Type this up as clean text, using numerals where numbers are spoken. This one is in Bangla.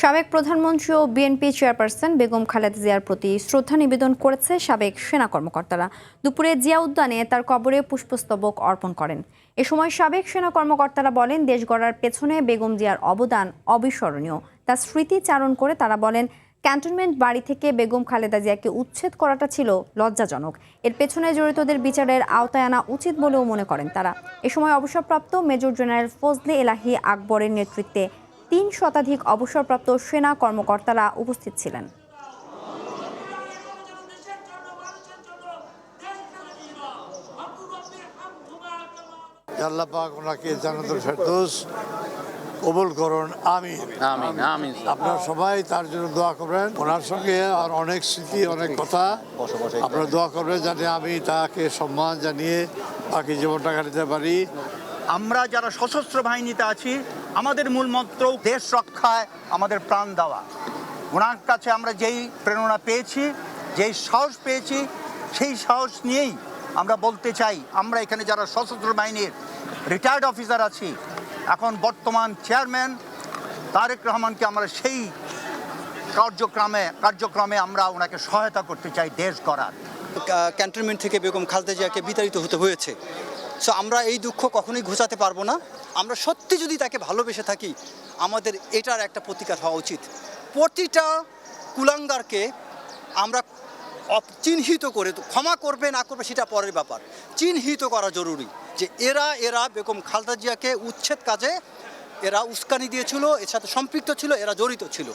সাবেক প্রধানমন্ত্রী ও বিএনপি চেয়ারপারসন বেগম খালেদা জিয়ার প্রতি শ্রদ্ধা নিবেদন করেছে সাবেক সেনা কর্মকর্তারা। দুপুরে জিয়া উদ্যানে তার কবরে পুষ্পস্তবক অর্পণ করেন। এ সময় সাবেক সেনা কর্মকর্তারা বলেন, দেশ গড়ার পেছনে বেগম জিয়ার অবদান অবিস্মরণীয়। তার স্মৃতি চারণ করে তারা বলেন, ক্যান্টনমেন্ট বাড়ি থেকে বেগম খালেদা জিয়াকে উচ্ছেদ করাটা ছিল লজ্জাজনক। এর পেছনে জড়িতদের বিচারের আওতায় আনা উচিত বলেও মনে করেন তারা। এ সময় অবসরপ্রাপ্ত মেজর জেনারেল ফজলে এলাহি আকবরের নেতৃত্বে ৩ শতাধিক অবসরপ্রাপ্ত সেনা কর্মকর্তারা উপস্থিত ছিলেন। আল্লাহ পাক ওনাকে জান্নাতুল ফেরদৌস কবুল করুন, আমিন আমিন আমিন। আপনারা সবাই তার জন্য দোয়া করবেন। ওনার সঙ্গে আর অনেক স্মৃতি, অনেক কথা, আপনারা দোয়া করবেন যাতে আমি তাকে সম্মান জানিয়ে বাকি জীবনটা কাটাতে পারি। আমরা যারা সশস্ত্র বাহিনীতে আছি, আমাদের মূল মন্ত্র দেশ রক্ষায় আমাদের প্রাণ দেওয়া। ওনার কাছে আমরা যেই প্রেরণা পেয়েছি, যেই সাহস পেয়েছি, সেই সাহস নিয়েই আমরা বলতে চাই, আমরা এখানে যারা সশস্ত্র বাহিনীর রিটায়ার্ড অফিসার আছি, এখন বর্তমান চেয়ারম্যান তারেক রহমানকে আমরা সেই কার্যক্রমে আমরা ওনাকে সহায়তা করতে চাই দেশ গড়ার। ক্যান্টনমেন্ট থেকে বেগম খালেদা জিয়াকে বিতাড়িত হতে হয়েছে। সো আমরা এই দুঃখ কখনোই ঘোচাতে পারবো না। আমরা সত্যি যদি তাকে ভালোবেসে থাকি, আমাদের এটার একটা প্রতিকার হওয়া উচিত। প্রতিটা কুলাঙ্গারকে আমরা চিহ্নিত করে, ক্ষমা করবে না করবে সেটা পরের ব্যাপার, চিহ্নিত করা জরুরি যে এরা বেগম খালেদা জিয়াকে উচ্ছেদ কাজে এরা উস্কানি দিয়েছিল, এর সাথে সম্পৃক্ত ছিল, এরা জড়িত ছিল।